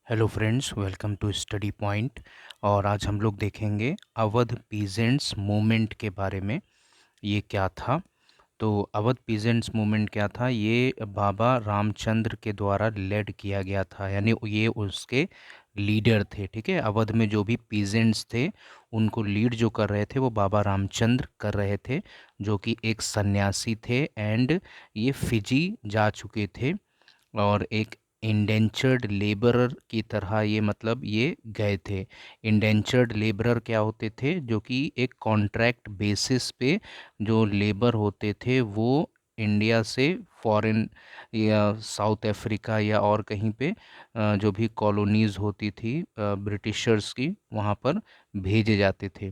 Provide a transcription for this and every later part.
Hello friends, welcome to study point. और आज हम लोग देखेंगे अवध पीजेंट्स मूवमेंट के बारे में। ये क्या था? तो अवध पीजेंट्स मूवमेंट क्या था? ये बाबा रामचंद्र के द्वारा लेड किया गया था, यानी ये उसके लीडर थे। ठीक है, अवध में जो भी पीजेंट्स थे उनको लीड जो कर रहे थे वो बाबा रामचंद्र कर रहे थे, जो कि एक सन्यासी थे। एंड ये फिजी जा चुके थे और एक इंडेंचर्ड लेबरर की तरह ये मतलब ये गए थे। इंडेंचर्ड लेबरर क्या होते थे? जो कि एक कॉन्ट्रैक्ट बेसिस पे जो लेबर होते थे वो इंडिया से फॉरेन या साउथ अफ्रीका या और कहीं पे जो भी कॉलोनीज़ होती थी ब्रिटिशर्स की, वहाँ पर भेजे जाते थे।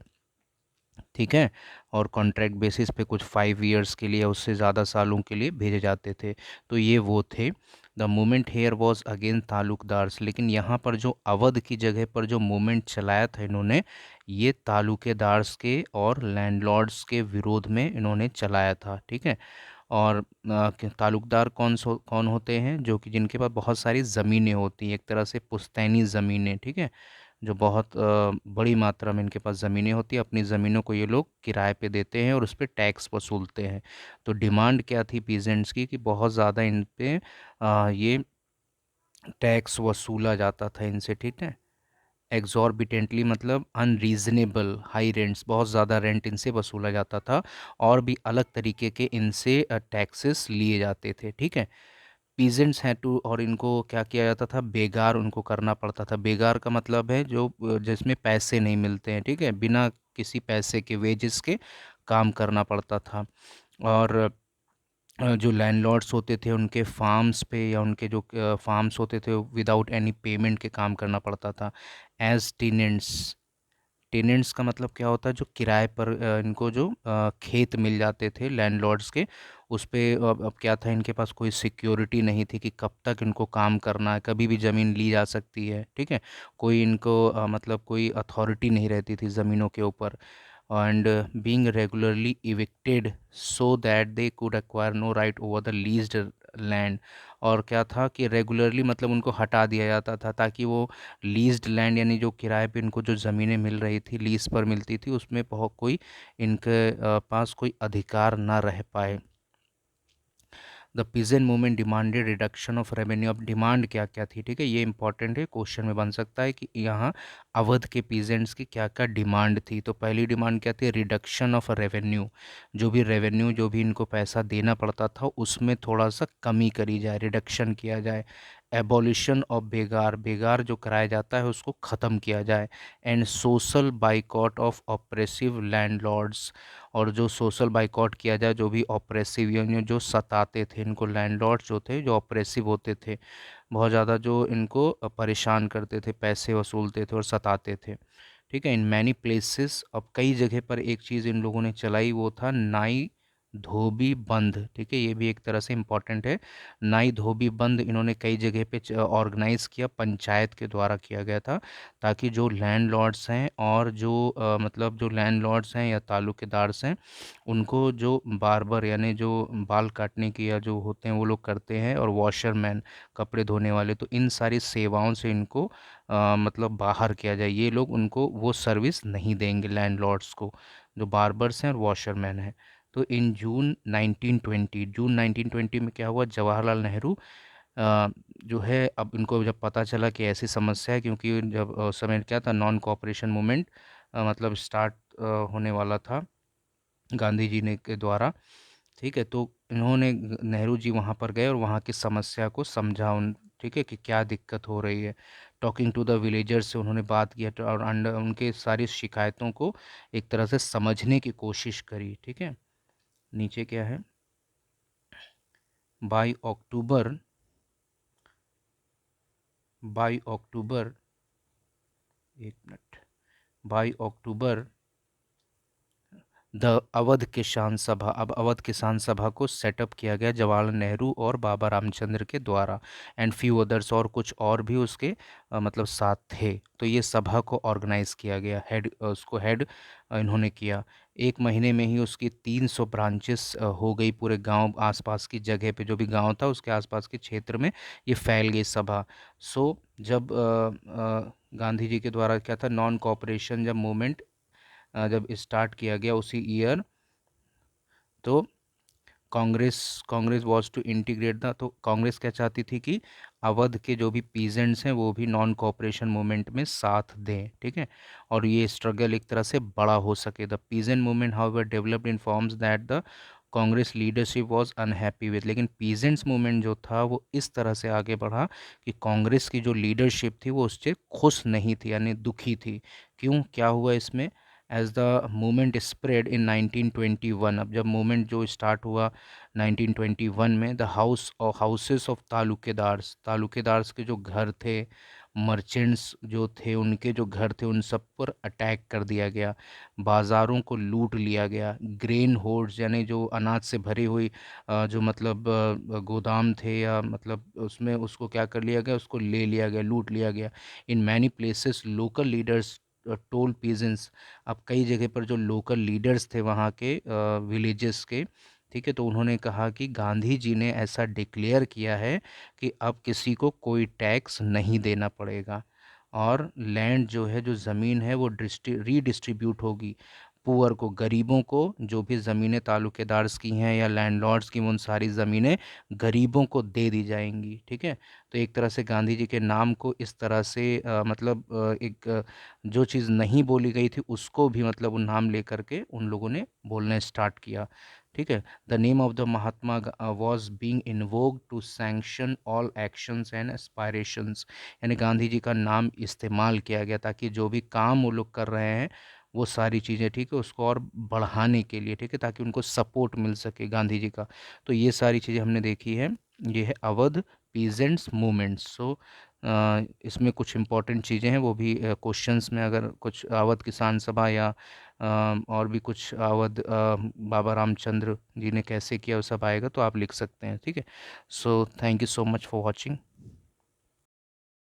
ठीक है, और कॉन्ट्रैक्ट बेसिस पे कुछ 5 इयर्स के लिए या उससे ज़्यादा सालों के लिए भेजे जाते थे। तो ये वो थे। The movement here was again taluqdars. लेकिन यहाँ पर जो अवध की जगह पर जो मूवमेंट चलाया था इन्होंने, ये तालुकेदार्स के और लैंडलॉर्ड्स के विरोध में इन्होंने चलाया था। ठीक है, और तालुकदार कौन होते हैं? जो कि जिनके पास बहुत सारी ज़मीनें होती हैं, एक तरह से पुश्तैनी ज़मीनें। ठीक है, जो बहुत बड़ी मात्रा में इनके पास ज़मीनें होती हैं। अपनी ज़मीनों को ये लोग किराए पे देते हैं और उस पे टैक्स वसूलते हैं। तो डिमांड क्या थी पीजेंट्स की कि बहुत ज़्यादा इन पे ये टैक्स वसूला जाता था इनसे। ठीक है, एग्जॉर्बिटेंटली मतलब अनरीजनेबल हाई रेंट्स, बहुत ज़्यादा रेंट इनसे वसूला जाता था और भी अलग तरीके के इनसे टैक्सेस लिए जाते थे। ठीक है, पीजेंट्स हैं टू, और इनको क्या किया जाता था? बेगार उनको करना पड़ता था। बेगार का मतलब है जो जिसमें पैसे नहीं मिलते हैं। ठीक है, बिना किसी पैसे के, वेजेस के काम करना पड़ता था। और जो लैंडलॉर्ड्स होते थे उनके फार्म्स पे या उनके जो फार्म्स होते थे विदाउट एनी पेमेंट के काम करना पड़ता था एज टेनेंट्स। टेनेंट्स का मतलब क्या होता है? जो किराए पर इनको जो खेत मिल जाते थे लैंडलॉर्ड्स के, उस पे अब क्या था, इनके पास कोई सिक्योरिटी नहीं थी कि कब तक इनको काम करना है, कभी भी ज़मीन ली जा सकती है। ठीक है, कोई इनको मतलब कोई अथॉरिटी नहीं रहती थी ज़मीनों के ऊपर। And being regularly evicted so that they could acquire no right over the leased land। और क्या था कि रेगुलरली मतलब उनको हटा दिया जाता था ताकि वो लीज्ड लैंड, यानी जो किराए पे इनको जो ज़मीनें मिल रही थी, लीज पर मिलती थी, उसमें बहुत कोई इनके पास कोई अधिकार ना रह पाए। The pigeon movement demanded reduction of revenue. अब डिमांड क्या क्या थी? ठीक है, ये इंपॉर्टेंट है, क्वेश्चन में बन सकता है कि यहाँ अवध के पीजेंट्स की क्या क्या डिमांड थी। तो पहली डिमांड क्या थी? Reduction of revenue. जो भी रेवेन्यू, जो भी इनको पैसा देना पड़ता था उसमें थोड़ा सा कमी करी जाए, रिडक्शन किया जाए। एबॉलिशन ऑफ बेगार, बेगार जो कराया जाता है उसको ख़त्म किया जाए। And social boycott of oppressive landlords. और जो सोशल बाइकॉट किया जाए जो भी ऑपरेसिव, यानी जो सताते थे इनको, लैंडलॉर्ड जो थे जो ऑपरेसिव होते थे, बहुत ज़्यादा जो इनको परेशान करते थे, पैसे वसूलते थे और सताते थे। ठीक है, इन मैनी प्लेसेस, अब कई जगह पर एक चीज़ इन लोगों ने चलाई, वो था नाई धोबी बंद। ठीक है, ये भी एक तरह से इम्पॉर्टेंट है। नाई धोबी बंद इन्होंने कई जगह पे ऑर्गेनाइज किया, पंचायत के द्वारा किया गया था, ताकि जो लैंडलॉर्ड्स हैं और जो मतलब जो लैंडलॉर्ड्स हैं या तालुकेदार्स हैं, उनको जो बार्बर यानी जो बाल काटने की या जो होते हैं वो लोग करते हैं, और वॉशरमैन कपड़े धोने वाले, तो इन सारी सेवाओं से इनको मतलब बाहर किया जाए। ये लोग उनको वो सर्विस नहीं देंगे लैंडलॉर्ड्स को, जो बार्बर्स हैं और वॉशरमैन हैं। तो इन जून 1920 में क्या हुआ? जवाहरलाल नेहरू जो है, अब इनको जब पता चला कि ऐसी समस्या है, क्योंकि जब उस समय क्या था, नॉन कोऑपरेशन मूवमेंट मतलब स्टार्ट होने वाला था गांधी जी ने के द्वारा। ठीक है, तो इन्होंने नेहरू जी वहाँ पर गए और वहाँ की समस्या को समझा उन, ठीक है, कि क्या दिक्कत हो रही है। टॉकिंग टू द विलेजर्स से उन्होंने बात किया, तो और उनके सारी शिकायतों को एक तरह से समझने की कोशिश करी। ठीक है, नीचे क्या है? बाई अक्टूबर बाई अक्टूबर एक minute, by October the Awadh किसान सभा। अब अवध किसान सभा को सेटअप किया गया जवाहरलाल नेहरू और बाबा रामचंद्र के द्वारा, एंड फ्यू अदर्स, और कुछ और भी उसके मतलब साथ थे। तो ये सभा को ऑर्गेनाइज किया गया, हेड उसको हेड इन्होंने किया। एक महीने में ही उसकी 300 ब्रांचेस हो गई, पूरे गांव आसपास की जगह पे, जो भी गांव था उसके आसपास के क्षेत्र में ये फैल गई सभा। सो जब गांधी जी के द्वारा क्या था, नॉन कॉपरेशन जब मूवमेंट जब स्टार्ट किया गया उसी ईयर, तो Congress Congress was to integrate the, तो कांग्रेस क्या चाहती थी कि अवध के जो भी पीजेंट्स हैं वो भी नॉन कॉपरेशन मूवमेंट में साथ दें, ठीक है, और ये स्ट्रगल एक तरह से बड़ा हो सके। The peasant movement however developed in forms that the Congress leadership was unhappy with, लेकिन पीजेंट्स मूवमेंट जो था वो इस तरह से आगे बढ़ा कि कांग्रेस की जो लीडरशिप थी वो उससे खुश नहीं थी, यानी दुखी थी। क्यों, क्या हुआ इसमें? As the movement spread in 1921, अब जब मूवमेंट जो स्टार्ट हुआ 1921 में, द हाउसेस ऑफ तालुकेदार्स के जो घर थे, मर्चेंट्स जो थे उनके जो घर थे, उन सब पर अटैक कर दिया गया, बाज़ारों को लूट लिया गया, ग्रेन होर्ड्स यानी जो अनाज से भरी हुई जो मतलब गोदाम थे, या मतलब उसमें उसको क्या कर लिया गया, उसको ले लिया गया, लूट लिया गया। In many places local leaders toll peasants, अब कई जगह पर जो लोकल लीडर्स थे वहाँ के विलेजेस के, ठीक है, तो उन्होंने कहा कि गांधी जी ने ऐसा डिक्लेयर किया है कि अब किसी को कोई टैक्स नहीं देना पड़ेगा, और लैंड जो है, जो ज़मीन है वो रीडिस्ट्रीब्यूट होगी, पुअर को, गरीबों को, जो भी ज़मीनें तालुकेदार्स की हैं या लैंडलॉर्ड्स की, वो उन सारी ज़मीनें गरीबों को दे दी जाएंगी, ठीक है। तो एक तरह से गांधी जी के नाम को इस तरह से मतलब एक जो चीज़ नहीं बोली गई थी उसको भी मतलब वो नाम लेकर के उन लोगों ने बोलना स्टार्ट किया, ठीक है। The name of the Mahatma was being invoked to sanction all actions and aspirations, यानी गांधी जी का नाम इस्तेमाल किया गया ताकि जो भी काम वो लोग कर रहे हैं वो सारी चीज़ें, ठीक है, उसको और बढ़ाने के लिए, ठीक है, ताकि उनको सपोर्ट मिल सके गांधी जी का। तो ये सारी चीज़ें हमने देखी है। ये है अवध पीजेंट्स मूवमेंट। सो इसमें कुछ इम्पॉर्टेंट चीज़ें हैं, वो भी क्वेश्चंस में अगर कुछ अवध किसान सभा या और भी कुछ अवध बाबा रामचंद्र जी ने कैसे किया वो सब आएगा तो आप लिख सकते हैं, ठीक है। So thank you so much for watching.